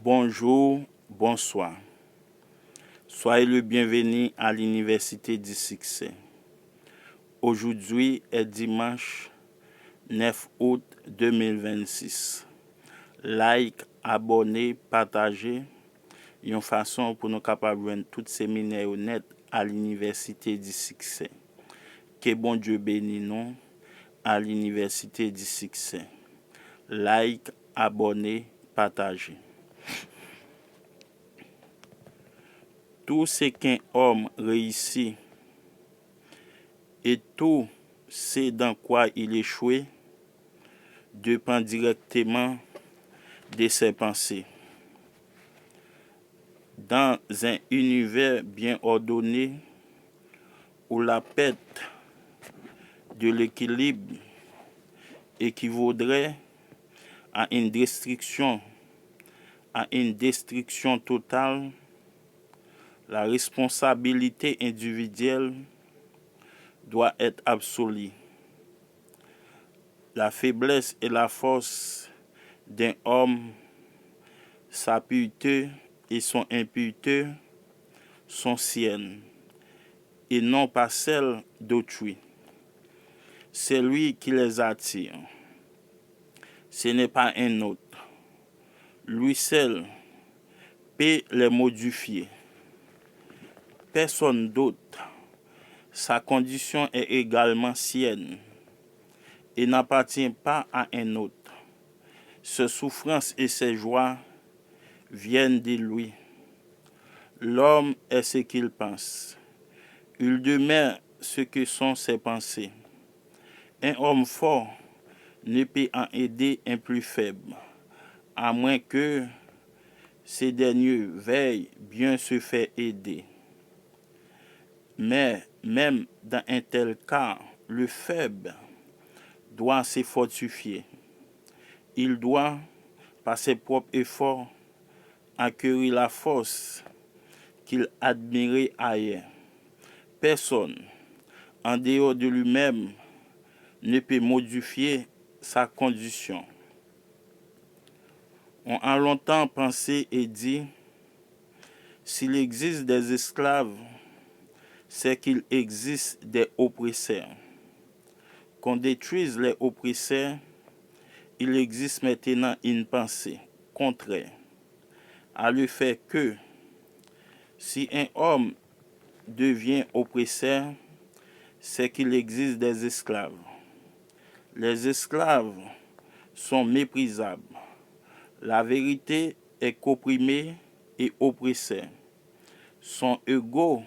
Bonjour, bonsoir. Soyez le bienvenu à l'Université du Succès. Aujourd'hui est dimanche 9 août 2026. Like, abonnez, partagez. Une façon pour nous capables de joindre tous ces séminaires net à l'Université du Succès. Que bon Dieu bénisse nous à l'Université du Succès. Like, abonnez, partagez. Tout ce qu'un homme réussit et tout ce dans quoi il échoue dépend directement de ses pensées. Dans un univers bien ordonné où la perte de l'équilibre équivaudrait à une destruction totale, la responsabilité individuelle doit être absolue. La faiblesse et la force d'un homme, sa pureté et son impureté sont siennes et non pas celles d'autrui. C'est lui qui les attire. Ce n'est pas un autre. Lui seul peut les modifier. Personne d'autre. Sa condition est également sienne et n'appartient pas à un autre. Ses souffrances et ses joies viennent de lui. L'homme est ce qu'il pense. Il demeure ce que sont ses pensées. Un homme fort ne peut en aider un plus faible, à moins que ces derniers veuillent bien se faire aider. Mais même dans un tel cas, le faible doit se fortifier. Il doit, par ses propres efforts, acquérir la force qu'il admirait ailleurs. Personne, en dehors de lui-même, ne peut modifier sa condition. On a longtemps pensé et dit, s'il existe des esclaves, c'est qu'il existe des oppresseurs. Qu'on détruise les oppresseurs, il existe maintenant une pensée contraire à le fait que si un homme devient oppresseur, c'est qu'il existe des esclaves. Les esclaves sont méprisables. La vérité est qu'opprimés et oppresseurs sont égaux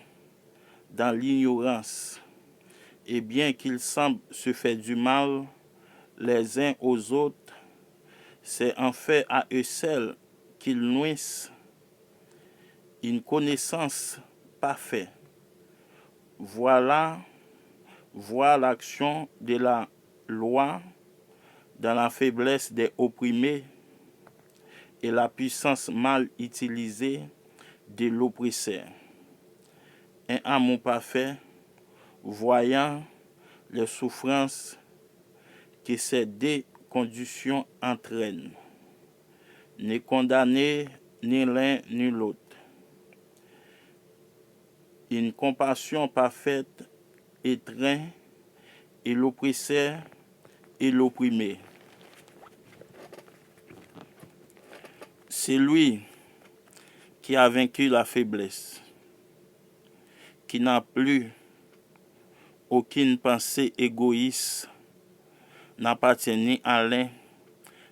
dans l'ignorance, et bien qu'ils semblent se faire du mal les uns aux autres, c'est en fait à eux seuls qu'ils nuisent une connaissance parfaite. Voilà l'action de la loi dans la faiblesse des opprimés et la puissance mal utilisée de l'oppresseur. Un amour parfait, voyant les souffrances que ces deux conditions entraînent, ne condamner ni l'un ni l'autre. Une compassion parfaite étreint et l'oppresseur et l'opprimé. C'est lui qui a vaincu la faiblesse, qui n'a plus aucune pensée égoïste, n'appartient ni à l'un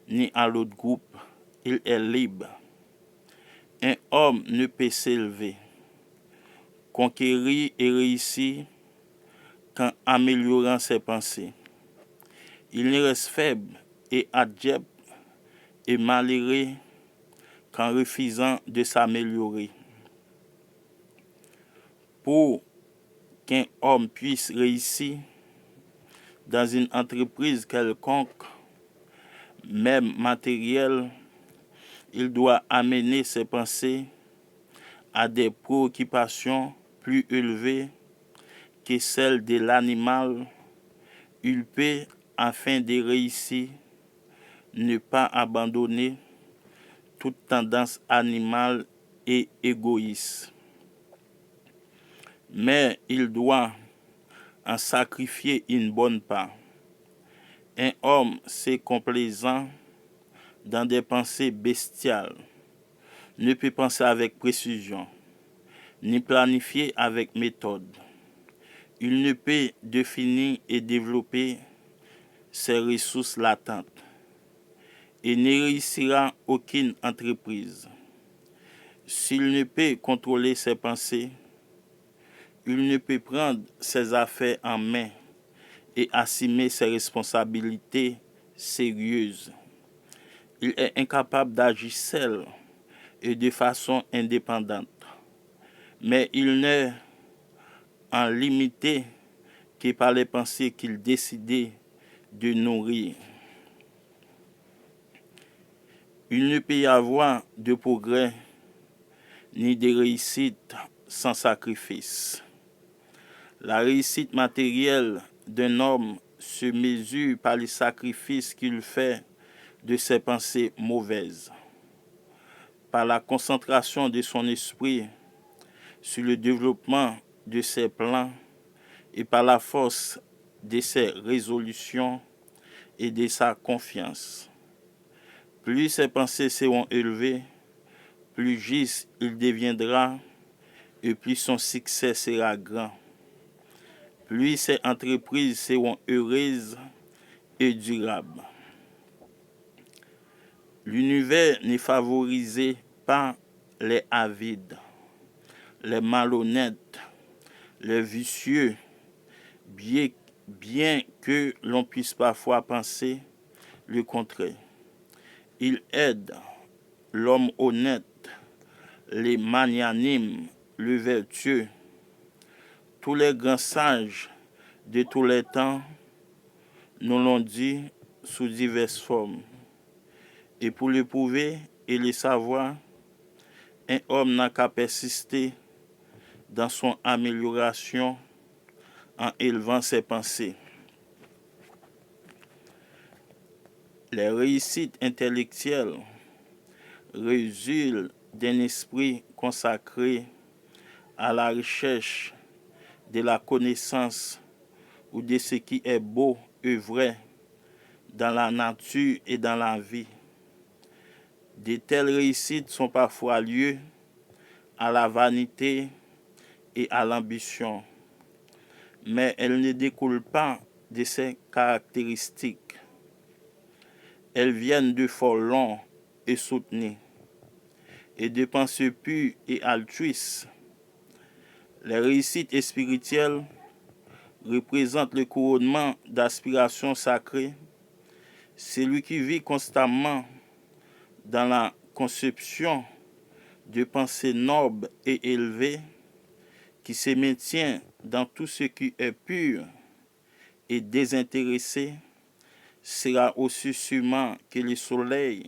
ni à l'autre groupe, il est libre. Un homme ne peut s'élever, conquérir et réussir qu'en améliorant ses pensées. Il ne reste faible et abject et malheureux qu'en refusant de s'améliorer. Pour qu'un homme puisse réussir dans une entreprise quelconque, même matérielle, il doit amener ses pensées à des préoccupations plus élevées que celles de l'animal. Il peut, afin de réussir, ne pas abandonner toute tendance animale et égoïste. Mais il doit en sacrifier une bonne part. Un homme, c'est complaisant dans des pensées bestiales, ne peut penser avec précision, ni planifier avec méthode. Il ne peut définir et développer ses ressources latentes et ne réussira aucune entreprise. S'il ne peut contrôler ses pensées, il ne peut prendre ses affaires en main et assumer ses responsabilités sérieuses. Il est incapable d'agir seul et de façon indépendante, mais il n'est en limité que par les pensées qu'il décidait de nourrir. Il ne peut y avoir de progrès ni de réussite sans sacrifice. La réussite matérielle d'un homme se mesure par les sacrifices qu'il fait de ses pensées mauvaises, par la concentration de son esprit sur le développement de ses plans et par la force de ses résolutions et de sa confiance. Plus ses pensées seront élevées, plus juste il deviendra et plus son succès sera grand. Plus ses entreprises seront heureuses et durables. L'univers n'est favorisé par les avides, les malhonnêtes, les vicieux, bien que l'on puisse parfois penser le contraire. Il aide l'homme honnête, les magnanimes, le vertueux. Tous les grands sages de tous les temps nous l'ont dit sous diverses formes. Et pour le prouver et le savoir, un homme n'a qu'à persister dans son amélioration en élevant ses pensées. Les réussites intellectuelles résultent d'un esprit consacré à la recherche de la connaissance ou de ce qui est beau et vrai dans la nature et dans la vie. De telles réussites sont parfois liées à la vanité et à l'ambition, mais elles ne découlent pas de ces caractéristiques. Elles viennent de forts longs et soutenus, et de pensées pures et altruistes. Les réussites spirituelles représentent le couronnement d'aspirations sacrées. Celui qui vit constamment dans la conception de pensées nobles et élevées, qui se maintient dans tout ce qui est pur et désintéressé, sera aussi sûrement que le soleil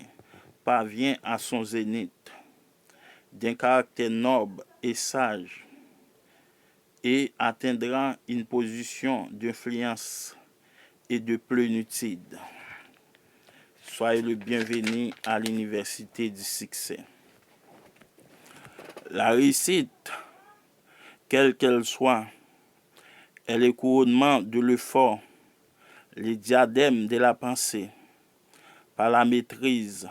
parvient à son zénith, d'un caractère noble et sage, et atteindra une position d'influence et de plénitude. Soyez le bienvenu à l'Université du succès. La réussite, quelle qu'elle soit, est le couronnement de l'effort, le diadème de la pensée, par la maîtrise,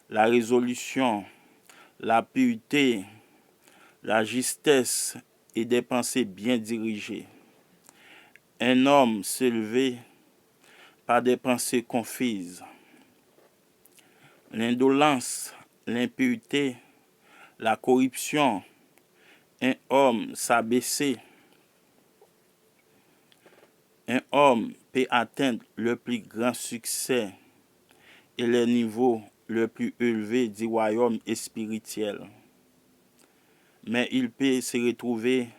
la résolution, la pureté, la justesse et des pensées bien dirigées. Un homme s'élevé par des pensées confises. L'indolence, l'impureté, la corruption, un homme s'abaisser. Un homme peut atteindre le plus grand succès et les niveaux le plus élevés du royaume spirituel. Mais il peut se retrouver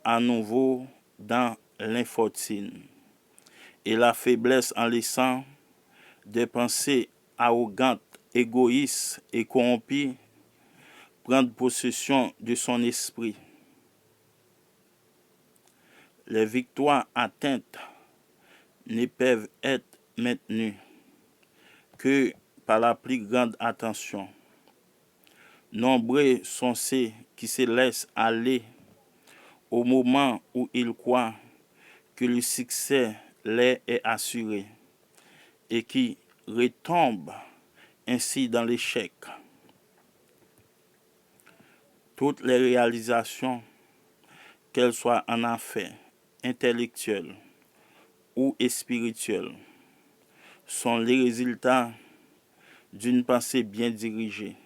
à nouveau dans l'infortune et la faiblesse en laissant des pensées arrogantes, égoïstes et corrompues prendre possession de son esprit. Les victoires atteintes ne peuvent être maintenues que par la plus grande attention. Nombreux sont ceux qui se laissent aller au moment où ils croient que le succès leur est assuré et qui retombent ainsi dans l'échec. Toutes les réalisations, qu'elles soient en affaires, intellectuelles ou spirituelles, sont les résultats d'une pensée bien dirigée.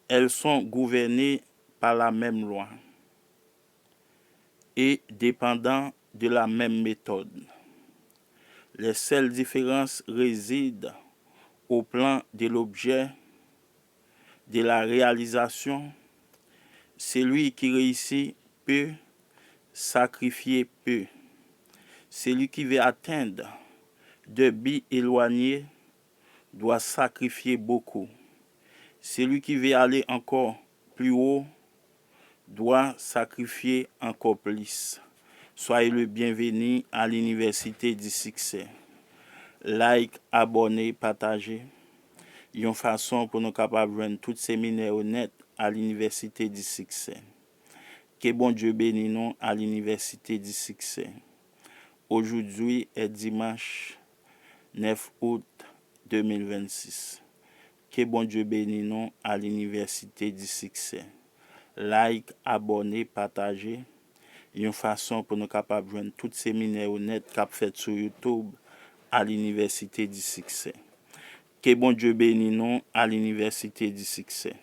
Elles sont gouvernées par la même loi et dépendant de la même méthode. Les seules différences résident au plan de l'objet, de la réalisation. Celui qui réussit peut sacrifier peu. Celui qui veut atteindre de buts éloignés doit sacrifier beaucoup. Celui qui veut aller encore plus haut doit sacrifier encore plus. Soyez le bienvenu à l'Université du Succès. Like, abonnez, partagez. Une façon pour nous capables de joindre tout séminaire honnête à l'Université du Succès. Que bon Dieu bénisse nous à l'Université du Succès. Aujourd'hui est dimanche 9 août 2026. Que bon Dieu bénisse nous à l'Université du Succès. Like, abonnez, partagez. Une façon pour nous capables de joindre tout séminaire honnête cap fait sur YouTube à l'Université du Succès. Que bon Dieu bénisse nous à l'Université du Succès.